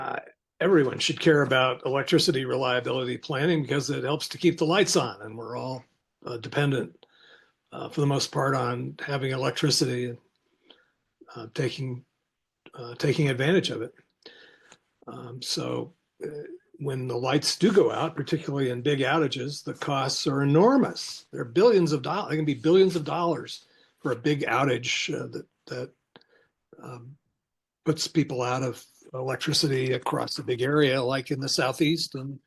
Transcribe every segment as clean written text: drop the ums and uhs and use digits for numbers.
uh, everyone should care about electricity reliability planning because it helps to keep the lights on, and we're all dependent for the most part on having electricity and taking advantage of it. So when the lights do go out, particularly in big outages, the costs are enormous. They're billions of dollars. They can be billions of dollars for a big outage that um, puts people out of electricity across a big area, like in the southeast and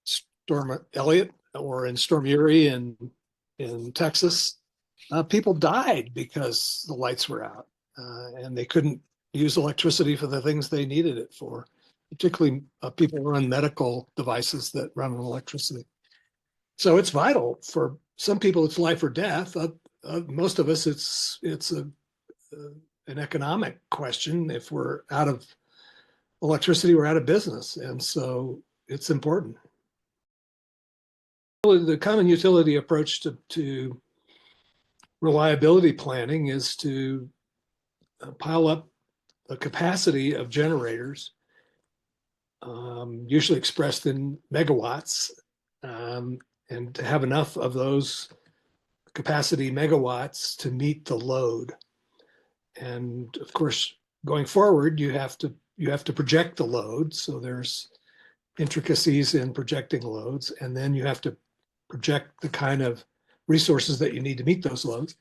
Storm Elliott or in Storm Uri in Texas. People died because the lights were out and they couldn't use electricity for the things they needed it for, particularly people who run medical devices that run on electricity. So it's vital for some people. It's life or death. Most of us, it's an economic question. If we're out of electricity, we're out of business, and so it's important. The common utility approach to reliability planning is to pile up the capacity of generators, usually expressed in megawatts, and to have enough of those capacity megawatts to meet the load. And of course, going forward, you have to project the load. So there's intricacies in projecting loads, and then you have to project the kind of resources that you need to meet those loads.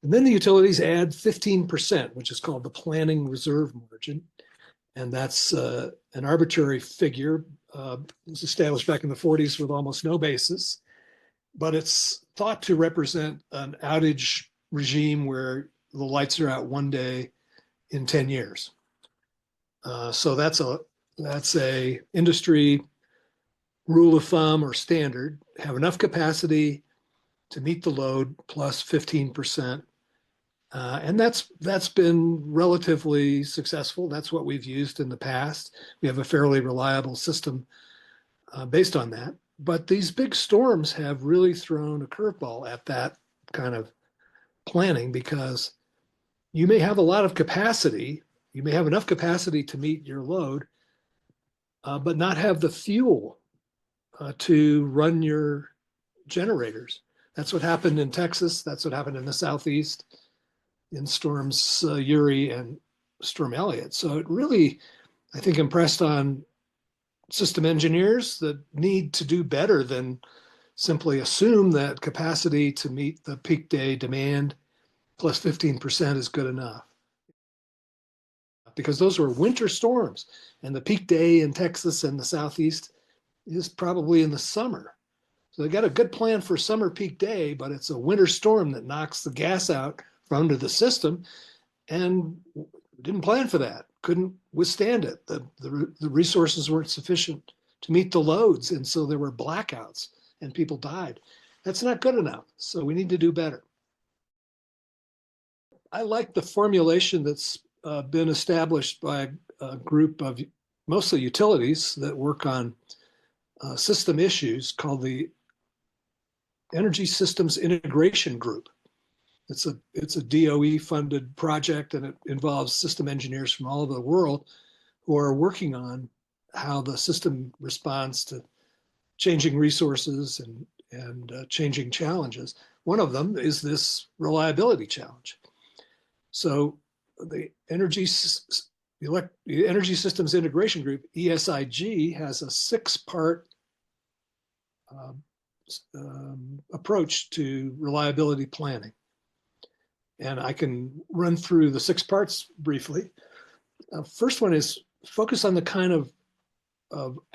And then the utilities add 15%, which is called the planning reserve margin. And that's an arbitrary figure. It was established back in the 40s with almost no basis, but it's thought to represent an outage regime where the lights are out one day in 10 years. So that's a industry rule of thumb or standard. Have enough capacity to meet the load plus 15%. And that's been relatively successful. That's what we've used in the past. We have a fairly reliable system based on that. But these big storms have really thrown a curveball at that kind of planning because you may have a lot of capacity. You may have enough capacity to meet your load, but not have the fuel to run your generators. That's what happened in Texas. That's what happened in the Southeast in storms Uri and Storm Elliott. So it really, I think, impressed on system engineers that need to do better than simply assume that capacity to meet the peak day demand plus 15% is good enough. Because those were winter storms, and the peak day in Texas and the Southeast is probably in the summer. So they got a good plan for summer peak day, but it's a winter storm that knocks the gas out from under the system, and didn't plan for that. Couldn't withstand it. The resources weren't sufficient to meet the loads, and so there were blackouts and people died. That's not good enough. So we need to do better. I like the formulation that's been established by a group of mostly utilities that work on system issues called the Energy Systems Integration Group. It's a DOE funded project, and it involves system engineers from all over the world who are working on how the system responds to changing resources and changing challenges. One of them is this reliability challenge. So the Energy Systems Integration Group, ESIG, has a six-part approach to reliability planning. And I can run through the six parts briefly. First one is focus on the kind of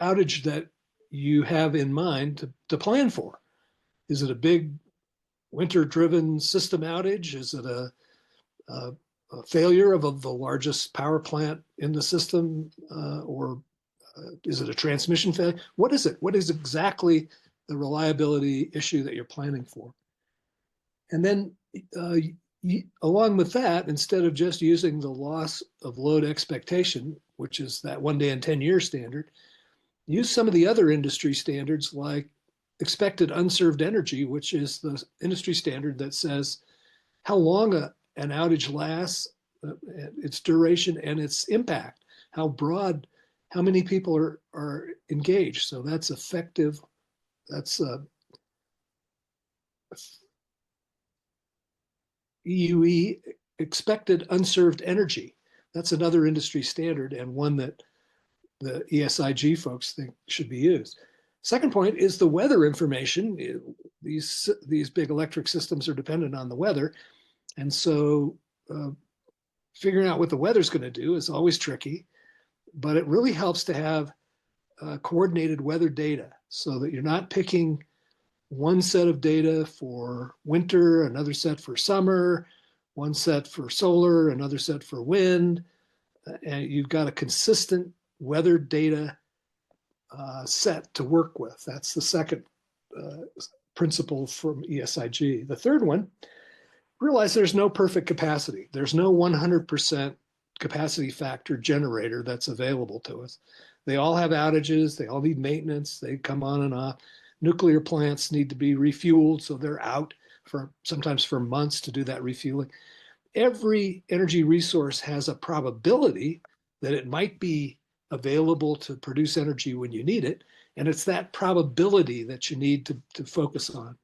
outage that you have in mind to plan for. Is it a big winter-driven system outage? Is it a failure of the largest power plant in the system, or is it a transmission failure? What is it? What is exactly the reliability issue that you're planning for? And then along with that, instead of just using the loss of load expectation, which is that 1 day in 10 years standard, use some of the other industry standards like expected unserved energy, which is the industry standard that says how long an outage lasts, its duration, and its impact. How broad how many people are engaged. So that's effective. That's EUE, expected unserved energy. That's another industry standard and one that the ESIG folks think should be used. Second point is the weather information. These big electric systems are dependent on the weather. And so figuring out what the weather's going to do is always tricky, but it really helps to have coordinated weather data so that you're not picking one set of data for winter, another set for summer, one set for solar, another set for wind, and you've got a consistent weather data set to work with. That's the second principle from ESIG. The third one, realize there's no perfect capacity. There's no 100% capacity factor generator that's available to us. They all have outages. They all need maintenance. They come on and off. Nuclear plants need to be refueled, so they're out for sometimes for months to do that refueling. Every energy resource has a probability that it might be available to produce energy when you need it, and it's that probability that you need to focus on.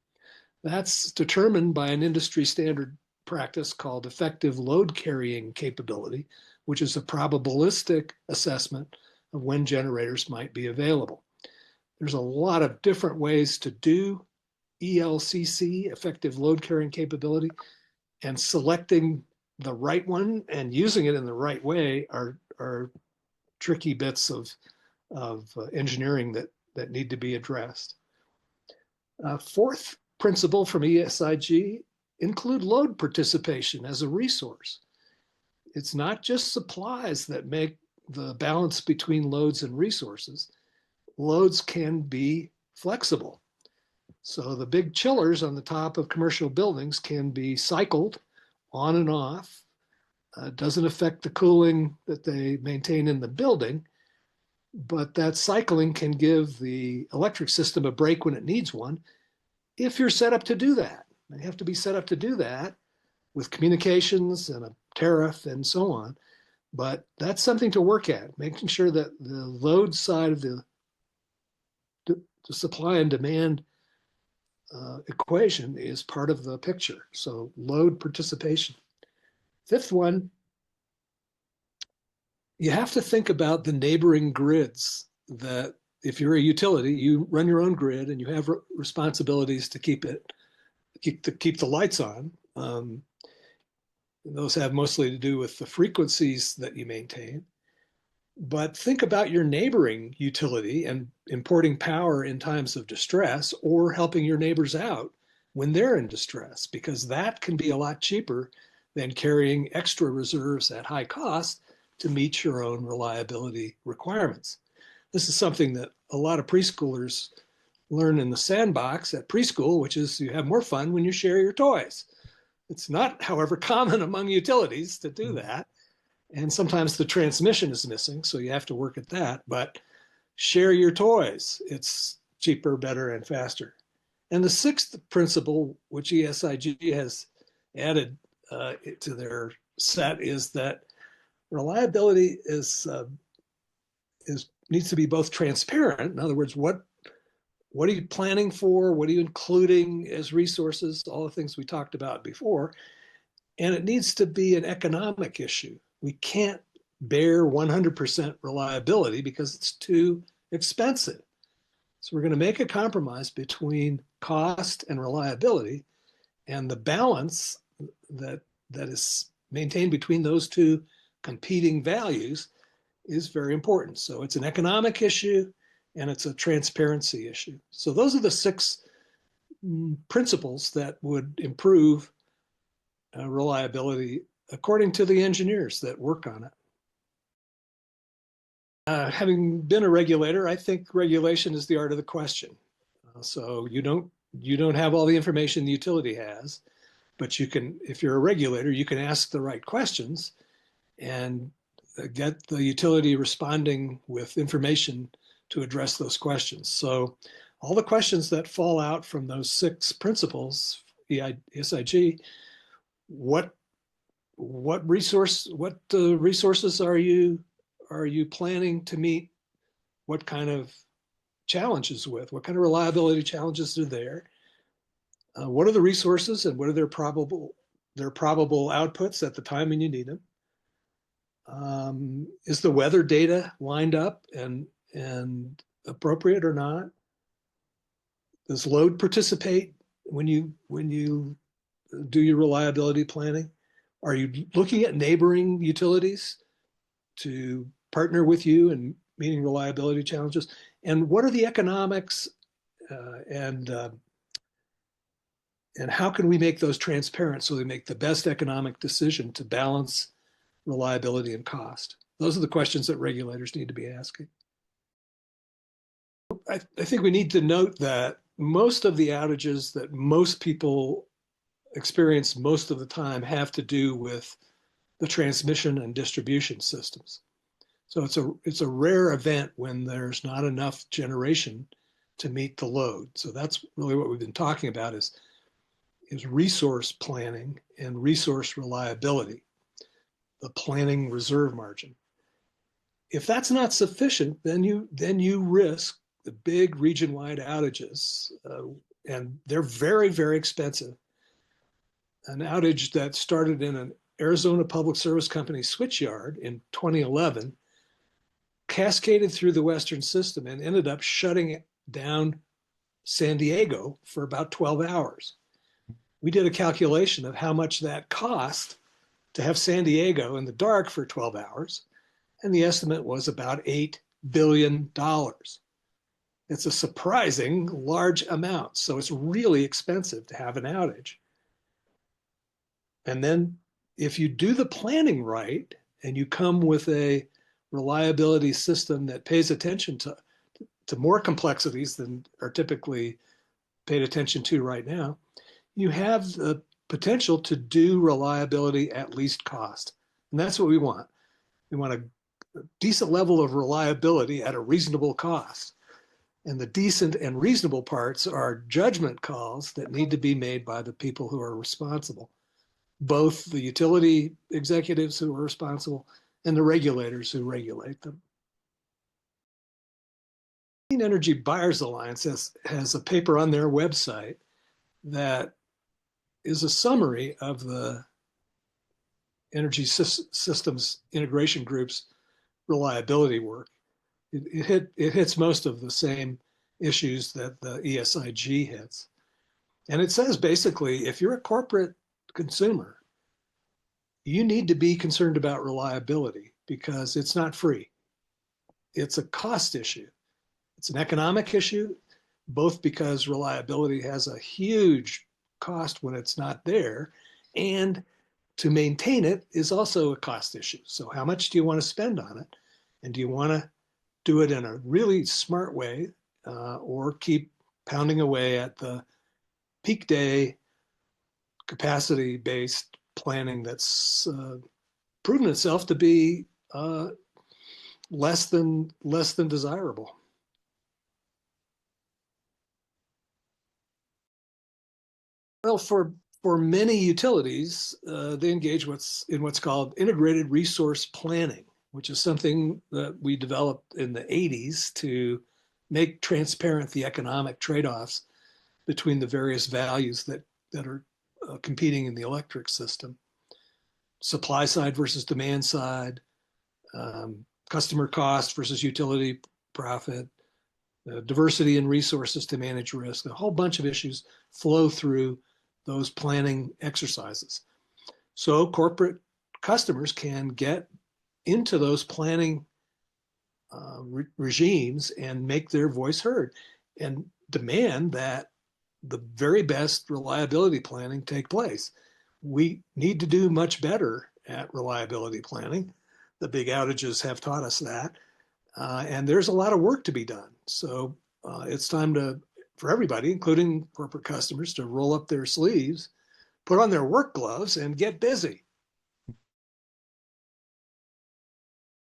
That's determined by an industry standard practice called effective load carrying capability, which is a probabilistic assessment of when generators might be available. There's a lot of different ways to do ELCC, effective load carrying capability, and selecting the right one and using it in the right way are tricky bits of engineering that need to be addressed. Fourth principle from ESIG, include load participation as a resource. It's not just supplies that make the balance between loads and resources. Loads can be flexible. So the big chillers on the top of commercial buildings can be cycled on and off. Doesn't affect the cooling that they maintain in the building, but that cycling can give the electric system a break when it needs one if you're set up to do that. You have to be set up to do that with communications and a tariff and so on. But that's something to work at, making sure that the load side of the supply and demand equation is part of the picture. So load participation. Fifth one, you have to think about the neighboring grids that if you're a utility, you run your own grid and you have responsibilities to keep the lights on. Those have mostly to do with the frequencies that you maintain. But think about your neighboring utility and importing power in times of distress or helping your neighbors out when they're in distress, because that can be a lot cheaper than carrying extra reserves at high cost to meet your own reliability requirements. This is something that a lot of preschoolers learn in the sandbox at preschool, which is you have more fun when you share your toys. It's not, however, common among utilities to do that. And sometimes the transmission is missing, so you have to work at that. But share your toys. It's cheaper, better, and faster. And the sixth principle, which ESIG has added to their set, is that reliability needs to be both transparent. In other words, what are you planning for? What are you including as resources? All the things we talked about before. And it needs to be an economic issue. We can't bear 100% reliability because it's too expensive. So we're going to make a compromise between cost and reliability, and the balance that is maintained between those two competing values is very important. So it's an economic issue and it's a transparency issue. So those are the six principles that would improve reliability according to the engineers that work on it. Having been a regulator, I think regulation is the art of the question. So you don't have all the information the utility has, but you can, if you're a regulator, you can ask the right questions and get the utility responding with information to address those questions. So all the questions that fall out from those six principles, ESIG, what resources are you planning to meet what kind of challenges with, what kind of reliability challenges are there, what are the resources and what are their probable outputs at the time when you need them. Is the weather data lined up and appropriate or not? Does load participate when you do your reliability planning? Are you looking at neighboring utilities to partner with you in meeting reliability challenges? And what are the economics and how can we make those transparent so they make the best economic decision to balance reliability and cost? Those are the questions that regulators need to be asking. I think we need to note that most of the outages that most people experience most of the time have to do with the transmission and distribution systems. So it's a rare event when there's not enough generation to meet the load. So that's really what we've been talking about is resource planning and resource reliability, the planning reserve margin. If that's not sufficient, then you risk the big region-wide outages, and they're very, very expensive. An outage that started in an Arizona Public Service Company switchyard in 2011 cascaded through the Western system and ended up shutting down San Diego for about 12 hours. We did a calculation of how much that cost to have San Diego in the dark for 12 hours, and the estimate was about $8 billion. It's a surprising large amount, so it's really expensive to have an outage. And then if you do the planning right and you come with a reliability system that pays attention to more complexities than are typically paid attention to right now, you have the potential to do reliability at least cost. And that's what we want. We want a decent level of reliability at a reasonable cost. And the decent and reasonable parts are judgment calls that need to be made by the people who are responsible, both the utility executives who are responsible and the regulators who regulate them. Clean Energy Buyers Alliance has a paper on their website that is a summary of the Energy Systems Integration Group's reliability work. It hits most of the same issues that the ESIG hits. And it says basically, if you're a corporate consumer, you need to be concerned about reliability because it's not free. It's a cost issue. It's an economic issue, both because reliability has a huge cost when it's not there, and to maintain it is also a cost issue. So how much do you want to spend on it? And do you want to do it in a really smart way or keep pounding away at the peak day capacity-based planning that's proven itself to be less than desirable? Well, for many utilities, they engage in what's called integrated resource planning, which is something that we developed in the 80s to make transparent the economic trade-offs between the various values that are competing in the electric system. Supply side versus demand side, customer cost versus utility profit, diversity in resources to manage risk. A whole bunch of issues flow through those planning exercises. So corporate customers can get into those planning regimes and make their voice heard and demand that the very best reliability planning take place. We need to do much better at reliability planning. The big outages have taught us that. And there's a lot of work to be done. So it's time for everybody, including corporate customers, to roll up their sleeves, put on their work gloves, and get busy.